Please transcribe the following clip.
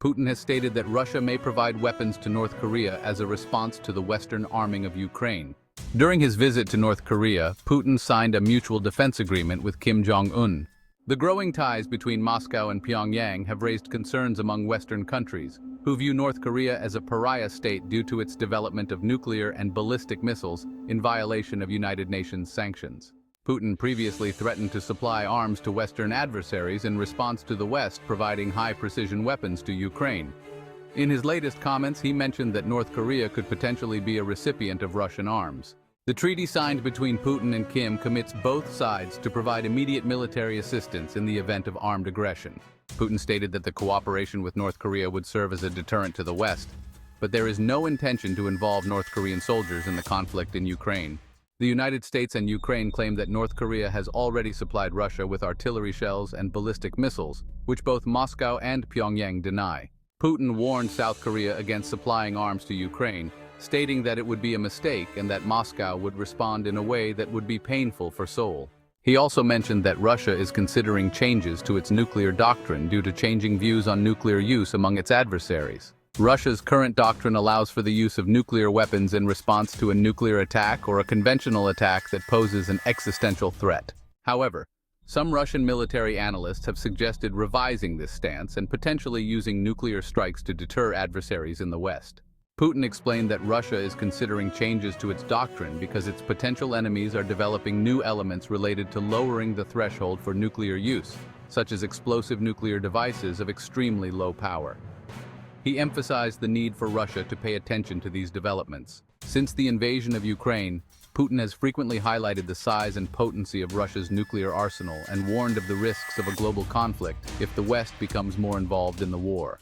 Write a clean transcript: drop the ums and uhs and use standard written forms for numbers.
Putin has stated that Russia may provide weapons to North Korea as a response to the Western arming of Ukraine. During his visit to North Korea, Putin signed a mutual defense agreement with Kim Jong-un. The growing ties between Moscow and Pyongyang have raised concerns among Western countries, who view North Korea as a pariah state due to its development of nuclear and ballistic missiles in violation of United Nations sanctions. Putin previously threatened to supply arms to Western adversaries in response to the West providing high-precision weapons to Ukraine. In his latest comments, he mentioned that North Korea could potentially be a recipient of Russian arms. The treaty signed between Putin and Kim commits both sides to provide immediate military assistance in the event of armed aggression. Putin stated that the cooperation with North Korea would serve as a deterrent to the West, but there is no intention to involve North Korean soldiers in the conflict in Ukraine. The United States and Ukraine claim that North Korea has already supplied Russia with artillery shells and ballistic missiles, which both Moscow and Pyongyang deny. Putin warned South Korea against supplying arms to Ukraine, stating that it would be a mistake and that Moscow would respond in a way that would be painful for Seoul. He also mentioned that Russia is considering changes to its nuclear doctrine due to changing views on nuclear use among its adversaries. Russia's current doctrine allows for the use of nuclear weapons in response to a nuclear attack or a conventional attack that poses an existential threat. However, some Russian military analysts have suggested revising this stance and potentially using nuclear strikes to deter adversaries in the West. Putin explained that Russia is considering changes to its doctrine because its potential enemies are developing new elements related to lowering the threshold for nuclear use, such as explosive nuclear devices of extremely low power. He emphasized the need for Russia to pay attention to these developments. Since the invasion of Ukraine, Putin has frequently highlighted the size and potency of Russia's nuclear arsenal and warned of the risks of a global conflict if the West becomes more involved in the war.